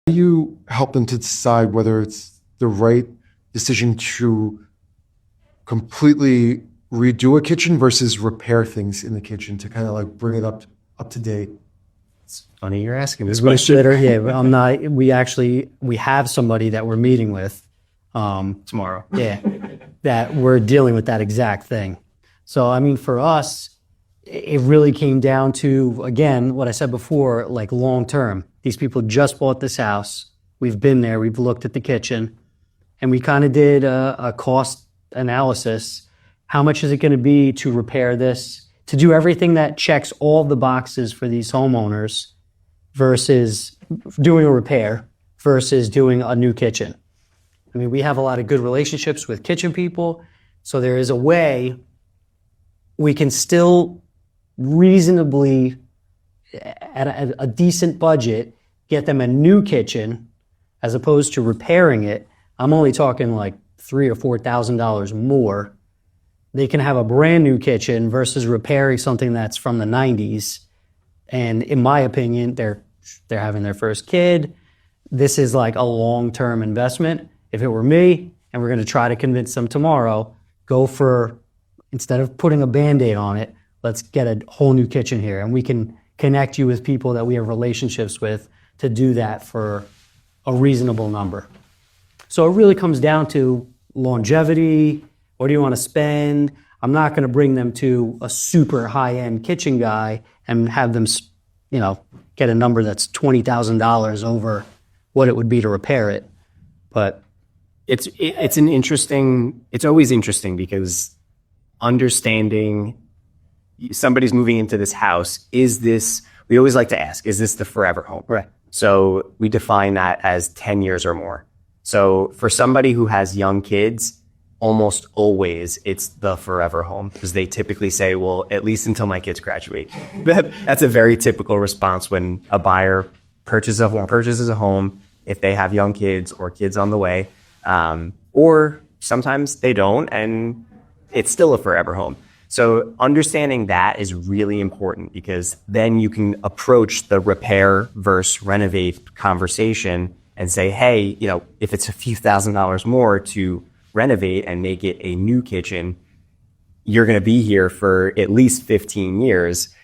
You help them to decide whether it's the right decision to completely redo a kitchen versus repair things in the kitchen to kind of like bring it up to date. It's funny you're asking this question. Yeah, I'm not. We have somebody that we're meeting with Tomorrow. Yeah, that we're dealing with that exact thing. So I mean, for us, it really came down to, again, what I said before, like long term. These people just bought this house. We've been there. We've looked at the kitchen, and we kind of did a cost analysis. How much is it going to be to repair this, to do everything that checks all the boxes for these homeowners versus doing a repair versus doing a new kitchen? I mean, we have a lot of good relationships with kitchen people, so there is a way we can still reasonably, at a decent budget, get them a new kitchen as opposed to repairing it. I'm only talking like $3,000 or $4,000 more. They can have a brand new kitchen versus repairing something that's from the 90s. And in my opinion, they're having their first kid. This is like a long-term investment. If it were me, and we're going to try to convince them tomorrow, go for, instead of putting a Band-Aid on it, let's get a whole new kitchen here. And we can connect you with people that we have relationships with to do that for a reasonable number. So it really comes down to longevity. What do you want to spend? I'm not going to bring them to a super high-end kitchen guy and have them, get a number that's $20,000 over what it would be to repair it. But it's always interesting because understanding somebody's moving into this house, we always like to ask, is this the forever home? Right. So we define that as 10 years or more. So for somebody who has young kids, almost always it's the forever home because they typically say, well, at least until my kids graduate. That's a very typical response when a buyer purchases a home, if they have young kids or kids on the way, or sometimes they don't, and it's still a forever home. So understanding that is really important because then you can approach the repair versus renovate conversation and say, hey, if it's a few $1,000s more to renovate and make it a new kitchen, you're going to be here for at least 15 years.